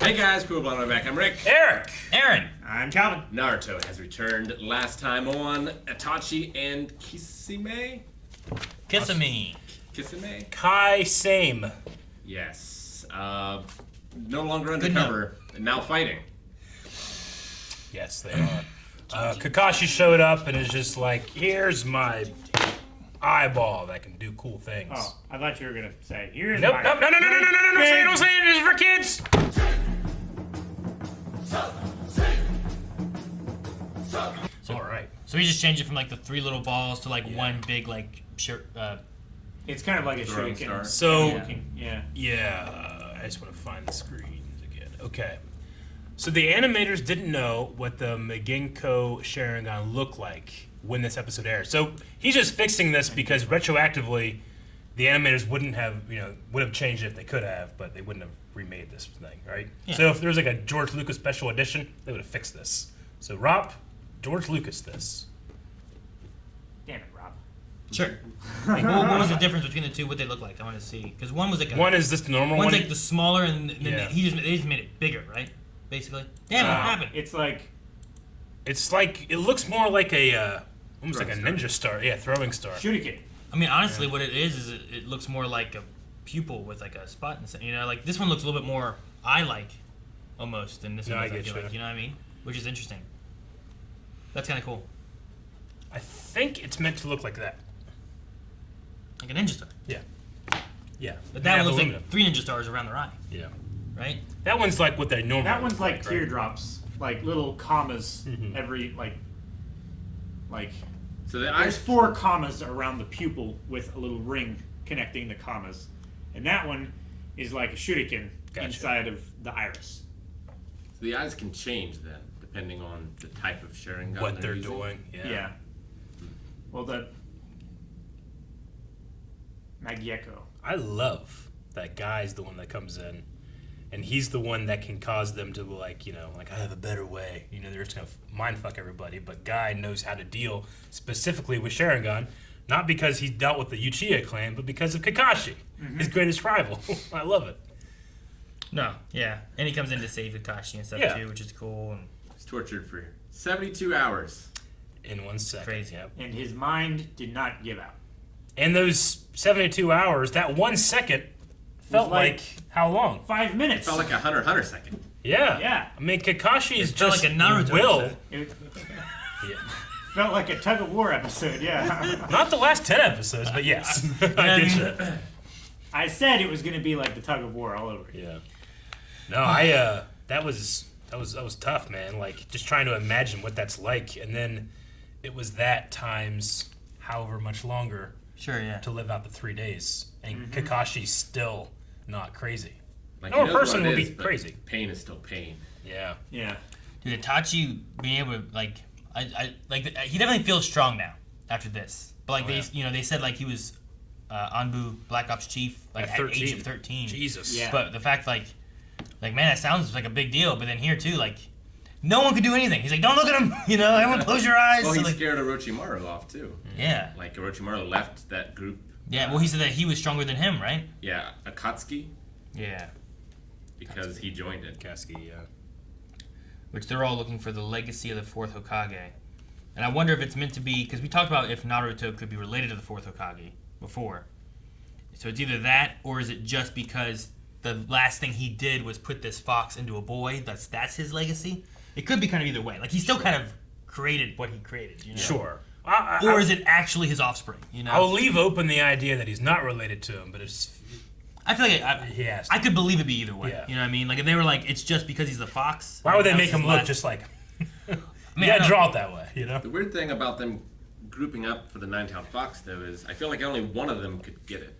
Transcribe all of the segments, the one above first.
Hey guys, cool blonde back. I'm Rick. Eric. Aaron. I'm Calvin. Naruto has returned last time on Itachi and Kisame. Kisame. Kisame? Kai Same. Yes. No longer undercover, and now fighting. Yes, they are. Kakashi showed up and is just like, here's my eyeball that can do cool things. Oh, I thought you were gonna say, here's Nope, my... nope, no, don't say it, this is for kids! Alright. So we just changed it from like the three little balls to like one big like It's kind of like a Throwing shuriken. star. So, Yeah. I just want to find the screens again. Okay. So the animators didn't know what the Magenko Sharingan looked like when this episode aired. So he's just fixing this because retroactively, the animators would have changed it if they could have, but they wouldn't have remade this thing, right? Yeah. So if there was like a George Lucas special edition, they would have fixed this. So Rob, George Lucas this. Damn it, Rob. Sure. Like, what was the difference between the two? What they look like? I want to see because one was like One is this normal one. One's like the smaller, and then Yeah. they just made it bigger, right? Basically. Damn, what happened? It's like... It's like, it looks more like a, almost like a Throwing ninja star. Yeah, throwing star. Shuriken. I mean, honestly, what it is it looks more like a pupil with like a spot in the center. You know, like this one looks a little bit more eye-like, almost, than this No, one I does, get feel you. like. You know what I mean? Which is interesting. That's kind of cool. I think it's meant to look like that. Like a ninja star. Yeah. Yeah. But that one looks aluminum. like 3 ninja stars around their eye, Yeah. right? That one's like what they normally That one's look like right? teardrops. Like little commas Mhm. every, like... So the There's eyes 4 commas around the pupil with a little ring connecting the commas. And that one is like a shuriken Gotcha. inside of the iris. So the eyes can change then, depending on the type of Sharingan What they're using. doing. Yeah. Well, the... Magieko. I love that Guy's the one that comes in, and he's the one that can cause them to like, I have a better way. They're just gonna mindfuck everybody. But Guy knows how to deal specifically with Sharingan, not because he dealt with the Uchiha clan, but because of Kakashi, his greatest rival. I love it. No, yeah. And he comes in to save Kakashi and stuff too, which is cool and He's tortured for 72 hours. In 1 second. Crazy. Yep. And his mind did not give out. And those 72 hours, that 1 second felt like- like how long? 5 minutes. Felt like a Hunter second. Yeah. Yeah. I mean, Kakashi is felt just like a Naruto will. episode. It Yeah. felt like a tug of war episode, yeah. Not the last 10 episodes, but yes. I get you. I said it was going to be like the tug of war all over. Yeah. No, that was tough, man. Like just trying to imagine what that's like, and then it was that times however much longer sure, yeah. to live out the 3 days, and Kakashi's still not crazy. Like, No he knows person what it would is, be but crazy. Pain is still pain. Yeah. Yeah. Dude, Itachi being able to he definitely feels strong now after this. But like they said like he was Anbu Black Ops chief like at age of 13. Jesus. Yeah. But the fact like man, that sounds like a big deal. But then here too, like no one could do anything. He's like, don't look at him. Everyone close your eyes. Well, So, he like, scared Orochimaru off too. yeah. Like Orochimaru left that group. Yeah. Well, he said that he was stronger than him, right? Yeah, Akatsuki, Yeah. because he joined it. Kasky, yeah. Which they're all looking for the legacy of the fourth Hokage. And I wonder if it's meant to be, because we talked about if Naruto could be related to the fourth Hokage before. So it's either that, or is it just because the last thing he did was put this fox into a boy, that's his legacy? It could be kind of either way. Like, he still kind of created what he created, Sure. Or is it actually his offspring, I'll leave open the idea that he's not related to him, but it's... I feel like He has to. I could believe it'd be either way. Yeah. You know what I mean? Like, if they were like, it's just because he's the fox. Why would they that was make him his look last- just like... I You mean, I gotta don't- draw it that way, The weird thing about them grouping up for the Nine-Tailed Fox, though, is I feel like only one of them could get it.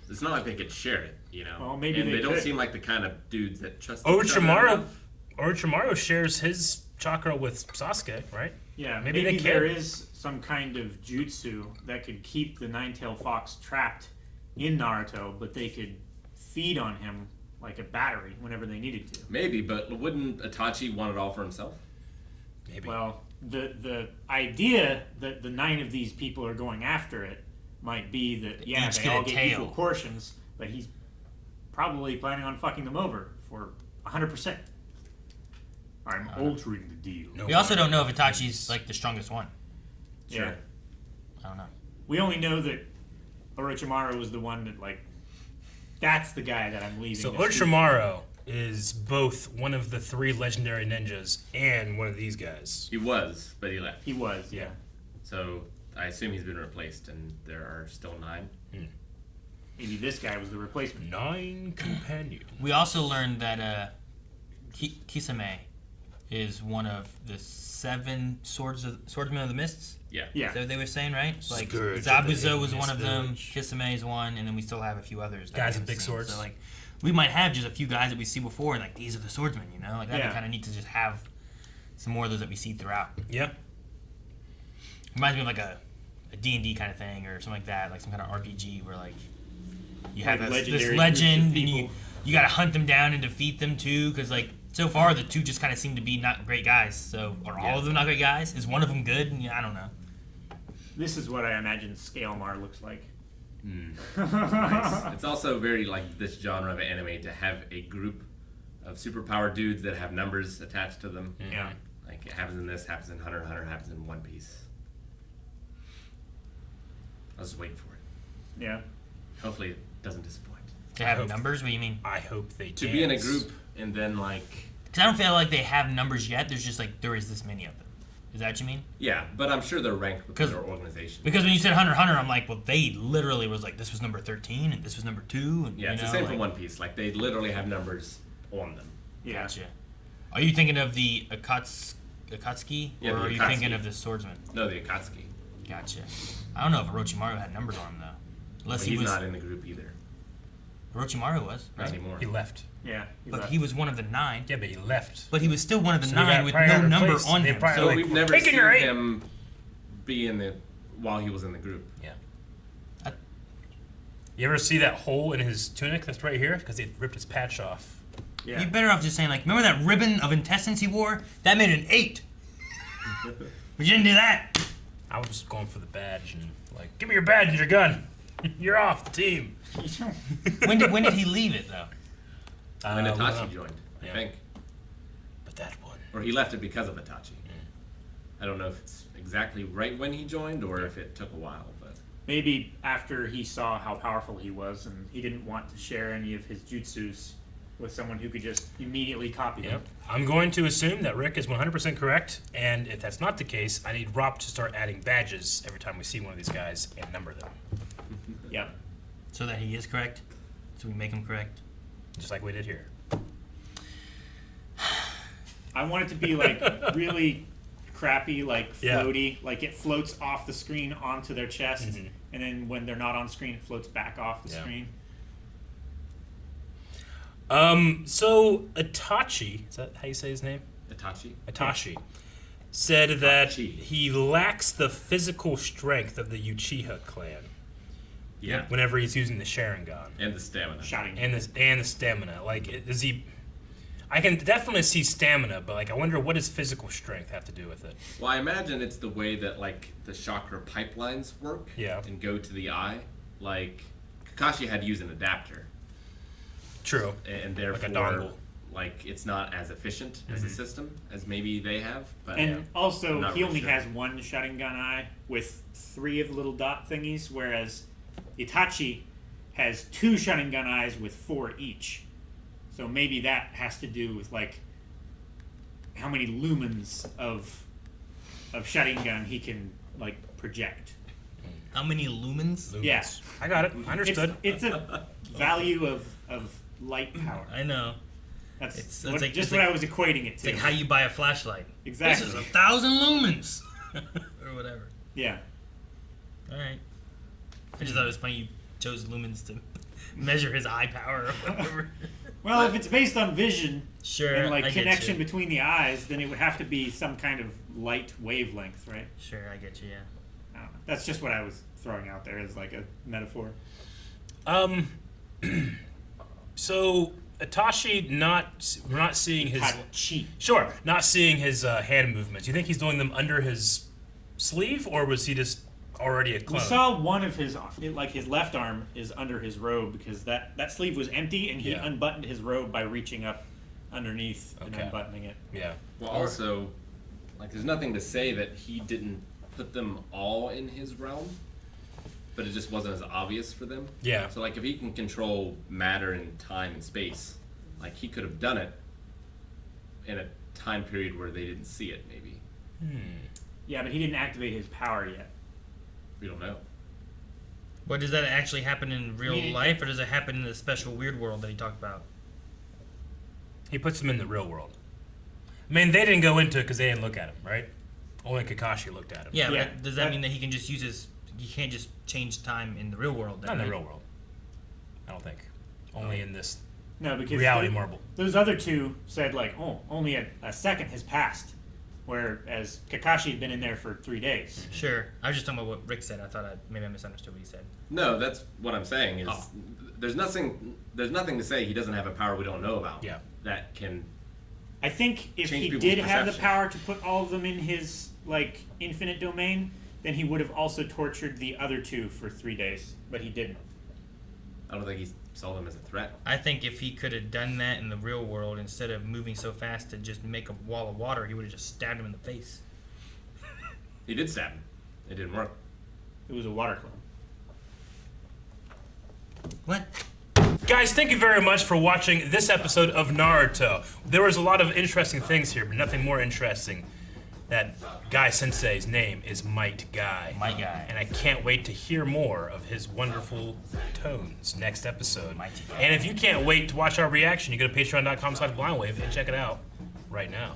It's not like they could share it, Well, maybe and they they don't could. seem like the kind of dudes that trust each other enough. Orochimaru shares his chakra with Sasuke, right? Yeah, Maybe maybe they there can. is some kind of jutsu that could keep the nine-tailed fox trapped in Naruto, but they could feed on him like a battery whenever they needed to. Maybe, but wouldn't Itachi want it all for himself? Maybe. Well, the idea that the 9 of these people are going after it might be that, Each they get all a get tail. equal portions, but he's probably planning on fucking them over for 100%. I'm altering the deal. No. We also don't know if Itachi's like the strongest one. Yeah. I don't know. We only know that Orochimaru was the one that, like, that's the guy that I'm leaving. So to speak. Orochimaru is both one of the 3 legendary ninjas and one of these guys. He was, but he left. He was, yeah. So I assume he's been replaced, and there are still 9. Maybe this guy was the replacement. 9 companions. We also learned that Kisame is one of the 7 swordsmen of the mists. Yeah. Yeah. Is that what they were saying, right? Like Scourge of the Zabuza was Ignis one of them, Village. Kisame is one, and then we still have a few others. that Guys we with haven't big seen. swords. So like, we might have just a few guys that we see before, and like these are the swordsmen, you know? Like that'd Yeah. be kind of neat to just have some more of those that we see throughout. Yeah. Reminds me of like a D&D kind of thing or something like that, like some kind of RPG where like you have Like this legendary legend groups of and people. you got to hunt them down and defeat them too, because like so far the 2 just kind of seem to be not great guys. So are all of them not great guys? Is one of them good? Yeah, I don't know. This is what I imagine Scalemar looks like. Nice. It's also very like this genre of anime to have a group of superpowered dudes that have numbers attached to them. Yeah. Like it happens in this, happens in Hunter x Hunter, happens in One Piece. I was just waiting for it. Yeah. Hopefully it doesn't disappoint. To have hope- numbers? What do you mean? I hope they To be in a group and then like Because I don't feel like they have numbers yet. There's just like there is this many of them. Is that what you mean? yeah, but I'm sure they're ranked within 'Cause- their organization. Because when you said Hunter x Hunter, I'm like, well, they literally was like, this was number 13 and this was number 2. And, Yeah, it's you the know, same like, for One Piece. Like they literally have numbers on them. Yeah. Gotcha. Are you thinking of the Akatsuki? Yeah, or the are you Akatsuki. thinking of the swordsman? No, the Akatsuki. Gotcha. I don't know if Orochimaru had numbers on him, though. Unless But he he's was. not in the group either. Orochimaru was, Not right? anymore. He left. Yeah. But he was one of the 9. Yeah, but he left. But he was still one of the So they 9 got with probably no got number replaced. on They him. probably So So like, we've never taking seen your eight. him be in the while he was in the group. Yeah. I- You ever see that hole in his tunic that's right here? Because they ripped his patch off. Yeah. you're better off just saying, like, remember that ribbon of intestines he wore? That made an 8. But you didn't do that. I was just going for the badge and like, give me your badge and your gun. You're off the team. When did he leave it, though? When well, Itachi joined, I yeah. think. But that one. Or he left it because of Itachi. I don't know if it's exactly right when he joined or if it took a while, but Maybe after he saw how powerful he was and he didn't want to share any of his jutsus with someone who could just immediately copy them. Yep. I'm going to assume that Rick is 100% correct, and if that's not the case, I need Rob to start adding badges every time we see one of these guys and number them, Yep. So that he is correct? So we make him correct? just like we did here. I want it to be like really crappy, like Yeah. floaty, like it floats off the screen onto their chest, Mhm. and then when they're not on screen, it floats back off the Yeah. screen. So Itachi, is that how you say his name? Itachi said that Itachi. he lacks the physical strength of the Uchiha clan yeah, whenever he's using the Sharingan and the stamina. Shouting. and the stamina. Like, is he? I can definitely see stamina, but like, I wonder what does physical strength have to do with it? Well, I imagine it's the way that like the chakra pipelines work. Yeah. And go to the eye. Like Kakashi had to use an adapter, True. and Like a therefore, dongle. like it's not as efficient as a system as maybe they have. But And yeah. also, Not he really only sure. has one Sharingan eye with 3 of the little dot thingies, whereas Itachi has 2 Sharingan eyes with 4 each. So maybe that has to do with like how many lumens of Sharingan he can like project. How many lumens? Lumens. Yeah. I got it. I understood. It's a value of light power. I know. That's It's what, like- just it's what like- I was equating it It's to. like how you buy a flashlight. Exactly. This is 1,000 lumens. Or whatever. Yeah. Alright. I just thought it was funny you chose lumens to measure his eye power or whatever. Well, if it's based on vision Sure, and like I get connection you. between the eyes, then it would have to be some kind of light wavelength, right? Sure, I get you, yeah. I don't know. That's just what I was throwing out there as like a metaphor. So Itachi, we're not seeing his. Itachi. Sure, not seeing his hand movements. You think he's doing them under his sleeve, or was he just already a We clone? saw one of his, like his left arm is under his robe because that sleeve was empty and he Yeah. unbuttoned his robe by reaching up underneath and Okay. unbuttoning it. Yeah. Well, also, like, there's nothing to say that he didn't put them all in his realm, but it just wasn't as obvious for them. Yeah. So, like, if he can control matter and time and space, like, he could have done it in a time period where they didn't see it, maybe. Yeah, but he didn't activate his power yet. We don't know. But does that actually happen in real Yeah. life, or does it happen in the special weird world that he talked about? He puts them in the real world. I mean, they didn't go into it because they didn't look at him, right? Only Kakashi looked at him. Yeah, Yeah. but does that mean that he can just use his? He can't just change time in the real world? Not in the right? real world. I don't think. Only in this No, because reality marble. those other two said like, oh, only a second has passed, whereas Kakashi had been in there for 3 days. Sure. I was just talking about what Rick said. I thought maybe I misunderstood what he said. No, that's what I'm saying is Oh. there's nothing to say he doesn't have a power we don't know about. Yeah. That can I think if Change he people's did have the perception. power to put all of them in his like infinite domain, then he would have also tortured the other two for 3 days, but he didn't. I don't think he saw them as a threat. I think if he could have done that in the real world, instead of moving so fast to just make a wall of water, he would have just stabbed him in the face. He did stab him. It didn't work. It was a water clone. What? Guys, thank you very much for watching this episode of Naruto. There was a lot of interesting things here, but nothing more interesting. That Guy Sensei's name is Might Guy. Might Guy. And I can't wait to hear more of his wonderful tones next episode. Mighty Guy. And if you can't wait to watch our reaction, you go to patreon.com/blindwave and check it out right now.